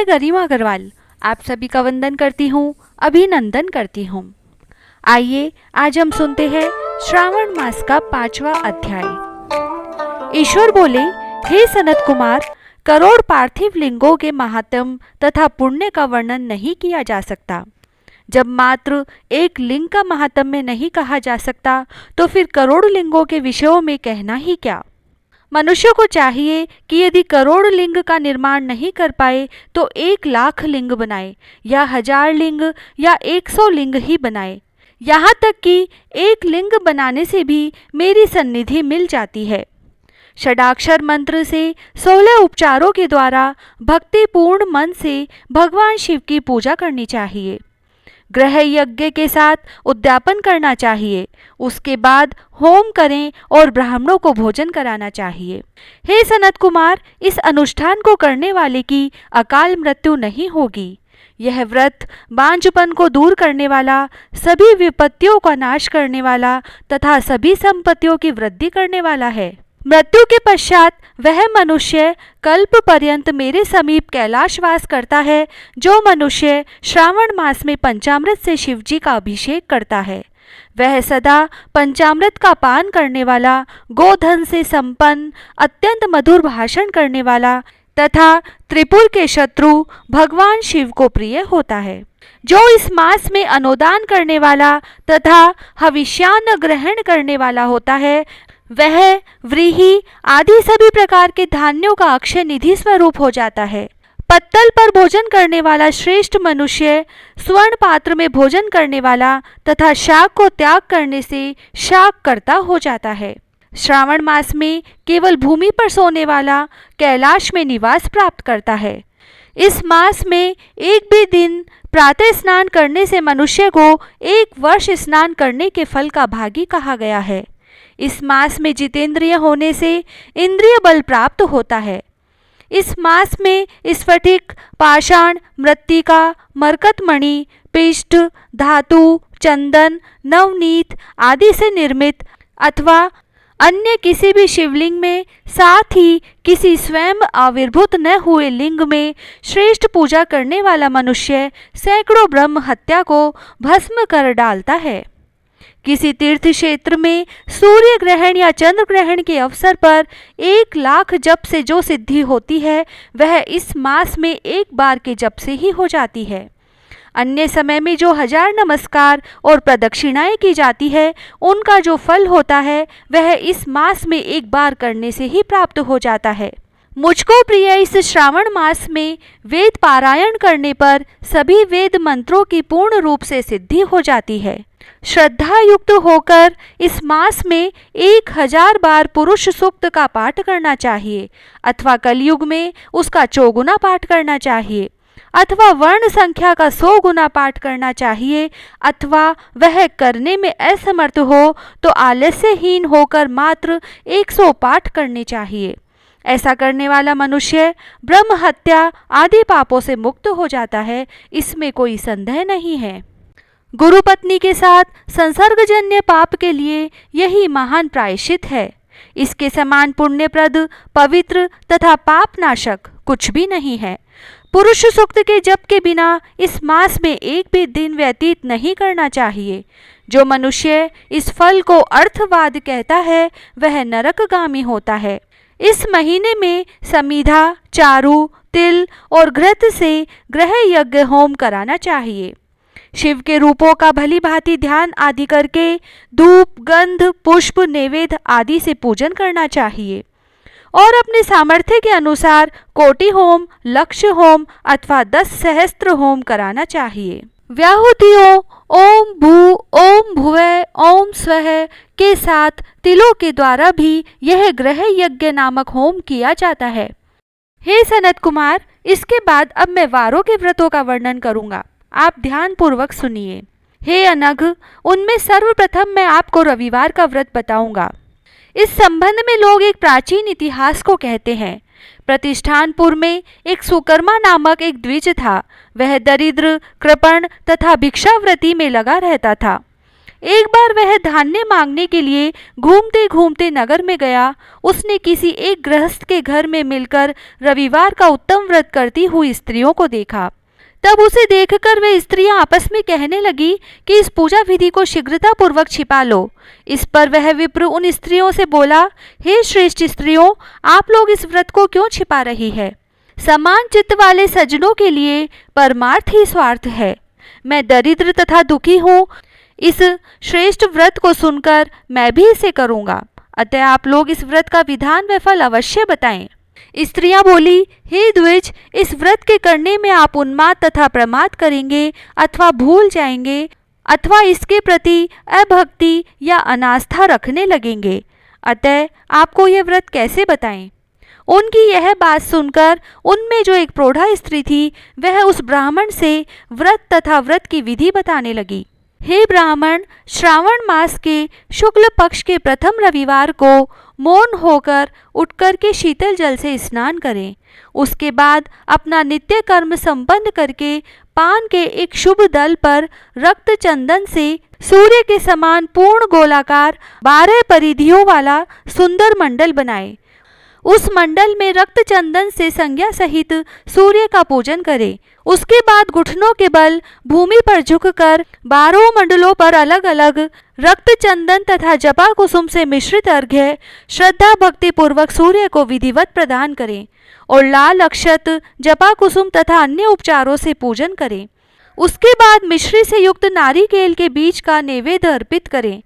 मैं गरिमा अग्रवाल आप सभी का वंदन करती हूँ, अभिनंदन करती हूँ। आइए आज हम सुनते हैं श्रावण मास का 5वां अध्याय। ईश्वर बोले, हे सनत कुमार, करोड़ पार्थिव लिंगों के महात्म तथा पुण्य का वर्णन नहीं किया जा सकता। जब मात्र एक लिंग का महात्म्य नहीं कहा जा सकता तो फिर करोड़ लिंगों के विषयों में कहना ही क्या। मनुष्य को चाहिए कि यदि करोड़ लिंग का निर्माण नहीं कर पाए तो 1,00,000 लिंग बनाए या 1000 लिंग या 100 लिंग ही बनाए। यहाँ तक कि एक लिंग बनाने से भी मेरी सन्निधि मिल जाती है। षडाक्षर मंत्र से 16 उपचारों के द्वारा भक्तिपूर्ण मन से भगवान शिव की पूजा करनी चाहिए। ग्रह यज्ञ के साथ उद्यापन करना चाहिए। उसके बाद होम करें और ब्राह्मणों को भोजन कराना चाहिए। हे सनत कुमार, इस अनुष्ठान को करने वाले की अकाल मृत्यु नहीं होगी। यह व्रत बांझपन को दूर करने वाला, सभी विपत्तियों का नाश करने वाला तथा सभी संपत्तियों की वृद्धि करने वाला है। मृत्यु के पश्चात वह मनुष्य कल्प पर्यंत मेरे समीप कैलाशवास करता है, जो मनुष्य श्रावण मास में पंचामृत से शिवजी का अभिषेक करता है। वह सदा पंचामृत का पान करने वाला, गोधन से संपन्न, अत्यंत मधुर भाषण करने वाला तथा त्रिपुर के शत्रु भगवान शिव को प्रिय होता है। जो इस मास में अनुदान करने वाला तथा हविष्यान्न ग्रहण करने वाला होता है, वह व्रीहि आदि सभी प्रकार के धान्यों का अक्षय निधि स्वरूप हो जाता है। पत्तल पर भोजन करने वाला श्रेष्ठ मनुष्य स्वर्ण पात्र में भोजन करने वाला तथा शाक को त्याग करने से शाक कर्ता हो जाता है। श्रावण मास में केवल भूमि पर सोने वाला कैलाश में निवास प्राप्त करता है। इस मास में एक भी दिन प्रातः स्नान करने से मनुष्य को 1 वर्ष स्नान करने के फल का भागी कहा गया है। इस मास में जितेंद्रिय होने से इंद्रिय बल प्राप्त होता है। इस मास में स्फटिक, पाषाण, मृत्तिका, मरकतमणि, पिष्ट, धातु, चंदन, नवनीत आदि से निर्मित अथवा अन्य किसी भी शिवलिंग में, साथ ही किसी स्वयं आविर्भूत न हुए लिंग में श्रेष्ठ पूजा करने वाला मनुष्य सैकड़ों ब्रह्म हत्या को भस्म कर डालता है। किसी तीर्थ क्षेत्र में सूर्य ग्रहण या चंद्र ग्रहण के अवसर पर 1,00,000 जप से जो सिद्धि होती है, वह इस मास में एक बार के जप से ही हो जाती है। अन्य समय में जो 1000 नमस्कार और प्रदक्षिणाएं की जाती है, उनका जो फल होता है वह इस मास में एक बार करने से ही प्राप्त हो जाता है। मुझको प्रिय इस श्रावण मास में वेद पारायण करने पर सभी वेद मंत्रों की पूर्ण रूप से सिद्धि हो जाती है। श्रद्धा युक्त होकर इस मास में 1000 बार पुरुष सूक्त का पाठ करना चाहिए अथवा कलयुग में उसका 4 गुना पाठ करना चाहिए अथवा वर्ण संख्या का 100 गुना पाठ करना चाहिए अथवा वह करने में असमर्थ हो तो आलस्यहीन होकर मात्र 100 पाठ करने चाहिए। ऐसा करने वाला मनुष्य ब्रह्म हत्या आदि पापों से मुक्त हो जाता है, इसमें कोई संदेह नहीं है। गुरु पत्नी के साथ संसर्गजन्य पाप के लिए यही महान प्रायश्चित है। इसके समान पुण्यप्रद, पवित्र तथा पापनाशक कुछ भी नहीं है। पुरुष सूक्त के जप के बिना इस मास में एक भी दिन व्यतीत नहीं करना चाहिए। जो मनुष्य इस फल को अर्थवाद कहता है, वह नरकगामी होता है। इस महीने में समीधा, चारू, तिल और घृत से ग्रह यज्ञ होम कराना चाहिए। शिव के रूपों का भली भांति ध्यान आदि करके धूप, गंध, पुष्प, नैवेद्य आदि से पूजन करना चाहिए और अपने सामर्थ्य के अनुसार कोटि होम, लक्ष्य होम अथवा 10 सहस्त्र होम कराना चाहिए। व्याहुतियों ओम भू, ओम भुवः, ओम स्वः के साथ तिलों के द्वारा भी यह ग्रह यज्ञ नामक होम किया जाता है। हे सनत कुमार, इसके बाद अब मैं वारों के व्रतों का वर्णन करूंगा। आप ध्यान पूर्वक सुनिए। हे अनघ, उनमें सर्वप्रथम मैं आपको रविवार का व्रत बताऊंगा। इस संबंध में लोग एक प्राचीन इतिहास को कहते हैं। प्रतिष्ठानपुर में एक सुकर्मा नामक एक द्विज था। वह दरिद्र, कृपण तथा भिक्षावृत्ति में लगा रहता था। एक बार वह धान्य मांगने के लिए घूमते घूमते नगर में गया। उसने किसी एक गृहस्थ के घर में मिलकर रविवार का उत्तम व्रत करती हुई स्त्रियों को देखा। तब उसे देखकर वे स्त्रियां आपस में कहने लगी कि इस पूजा विधि को शीघ्रतापूर्वक छिपा लो। इस पर वह विप्र उन स्त्रियों से बोला, हे श्रेष्ठ स्त्रियों, आप लोग इस व्रत को क्यों छिपा रही है? समान चित्त वाले सज्जनों के लिए परमार्थ ही स्वार्थ है। मैं दरिद्र तथा दुखी हूँ। इस श्रेष्ठ व्रत को सुनकर मैं भी इसे करूँगा। अतः आप लोग इस व्रत का विधान व फल अवश्य बताएं। स्त्रियां बोली, हे द्विज, इस व्रत के करने में आप उन्माद तथा प्रमाद करेंगे अथवा भूल जाएंगे अथवा इसके प्रति अभक्ति या अनास्था रखने लगेंगे। अतः आपको यह व्रत कैसे बताएं? उनकी यह बात सुनकर उनमें जो एक प्रौढ़ा स्त्री थी वह उस ब्राह्मण से व्रत तथा व्रत की विधि बताने लगी। हे ब्राह्मण, श्रावण मास के शुक्ल पक्ष के प्रथम रविवार को मौन होकर उठकर के शीतल जल से स्नान करें। उसके बाद अपना नित्य कर्म संपन्न करके पान के एक शुभ दल पर रक्त चंदन से सूर्य के समान पूर्ण गोलाकार 12 परिधियों वाला सुंदर मंडल बनाए। उस मंडल में रक्त चंदन से संज्ञा सहित सूर्य का पूजन करें। उसके बाद घुटनों के बल भूमि पर झुककर 12 मंडलों पर अलग अलग रक्त चंदन तथा जपा कुसुम से मिश्रित अर्घ्य श्रद्धा भक्ति पूर्वक सूर्य को विधिवत प्रदान करें और लाल अक्षत, जपा कुसुम तथा अन्य उपचारों से पूजन करें। उसके बाद मिश्री से युक्त नारिकेल के बीज का नैवेद्य अर्पित करें।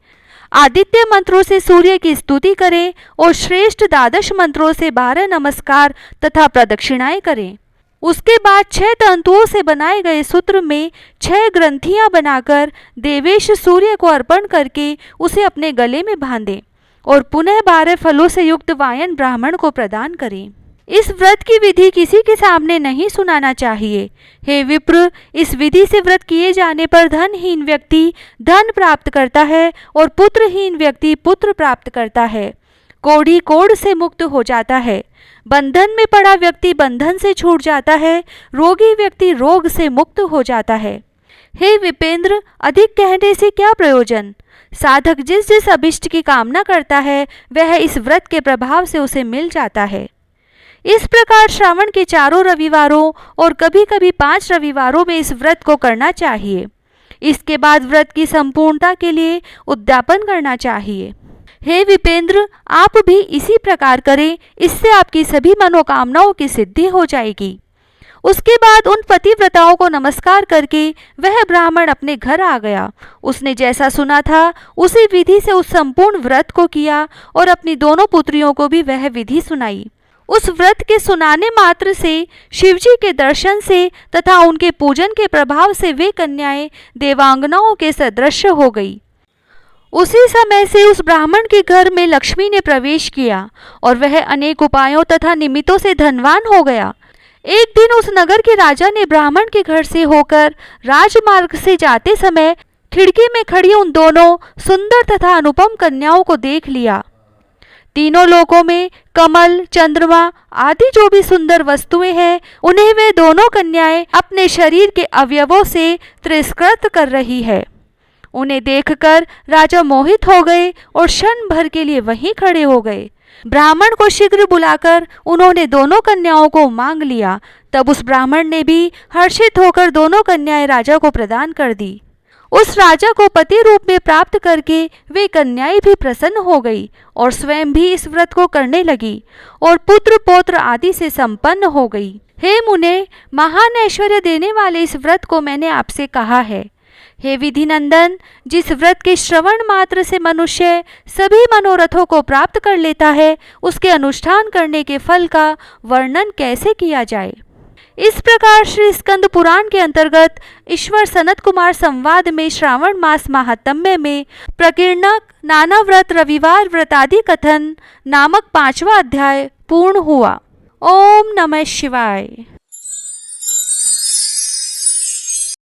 आदित्य मंत्रों से सूर्य की स्तुति करें और श्रेष्ठ द्वादश मंत्रों से 12 नमस्कार तथा प्रदक्षिणाएं करें। उसके बाद 6 तंतुओं से बनाए गए सूत्र में 6 ग्रंथियां बनाकर देवेश सूर्य को अर्पण करके उसे अपने गले में बांधें और पुनः 12 फलों से युक्त वायन ब्राह्मण को प्रदान करें। इस व्रत की विधि किसी के सामने नहीं सुनाना चाहिए। हे विप्र, इस विधि से व्रत किए जाने पर धनहीन व्यक्ति धन प्राप्त करता है और पुत्रहीन व्यक्ति पुत्र प्राप्त करता है। कोढ़ी कोढ़ से मुक्त हो जाता है। बंधन में पड़ा व्यक्ति बंधन से छूट जाता है। रोगी व्यक्ति रोग से मुक्त हो जाता है। हे विपेंद्र, अधिक कहने से क्या प्रयोजन? साधक जिस जिस अभिष्ट की कामना करता है वह इस व्रत के प्रभाव से उसे मिल जाता है। इस प्रकार श्रावण के 4 रविवारों और कभी कभी 5 रविवारों में इस व्रत को करना चाहिए। इसके बाद व्रत की संपूर्णता के लिए उद्यापन करना चाहिए। हे विपेंद्र, आप भी इसी प्रकार करें, इससे आपकी सभी मनोकामनाओं की सिद्धि हो जाएगी। उसके बाद उन पतिव्रताओं को नमस्कार करके वह ब्राह्मण अपने घर आ गया। उसने जैसा सुना था उसी विधि से उस संपूर्ण व्रत को किया और अपनी दोनों पुत्रियों को भी वह विधि सुनाई। उस व्रत के सुनाने मात्र से शिवजी के दर्शन से तथा उनके पूजन के प्रभाव से वे कन्याएं देवांगनाओं के सदृश हो गई। उसी समय से उस ब्राह्मण के घर में लक्ष्मी ने प्रवेश किया और वह अनेक उपायों तथा निमित्तों से धनवान हो गया। एक दिन उस नगर के राजा ने ब्राह्मण के घर से होकर राजमार्ग से जाते समय खिड़की में खड़ी उन दोनों सुंदर तथा अनुपम कन्याओं को देख लिया। तीनों लोकों में कमल, चंद्रमा आदि जो भी सुंदर वस्तुएं हैं उन्हें वे दोनों कन्याएं अपने शरीर के अवयवों से तिरस्कृत कर रही है। उन्हें देखकर राजा मोहित हो गए और क्षण भर के लिए वहीं खड़े हो गए। ब्राह्मण को शीघ्र बुलाकर उन्होंने दोनों कन्याओं को मांग लिया। तब उस ब्राह्मण ने भी हर्षित होकर दोनों कन्याएं राजा को प्रदान कर दी। उस राजा को पति रूप में प्राप्त करके वे कन्याएं भी प्रसन्न हो गई और स्वयं भी इस व्रत को करने लगी और पुत्र पौत्र आदि से संपन्न हो गई। हे मुने, महान ऐश्वर्य देने वाले इस व्रत को मैंने आपसे कहा है। हे विधि नंदन, जिस व्रत के श्रवण मात्र से मनुष्य सभी मनोरथों को प्राप्त कर लेता है, उसके अनुष्ठान करने के फल का वर्णन कैसे किया जाए। इस प्रकार श्री स्कंद पुराण के अंतर्गत ईश्वर सनत कुमार संवाद में श्रावण मास महात्म्य में प्रकीर्णक नाना व्रत रविवार व्रतादि कथन नामक 5वां अध्याय पूर्ण हुआ। ओम नमः शिवाय।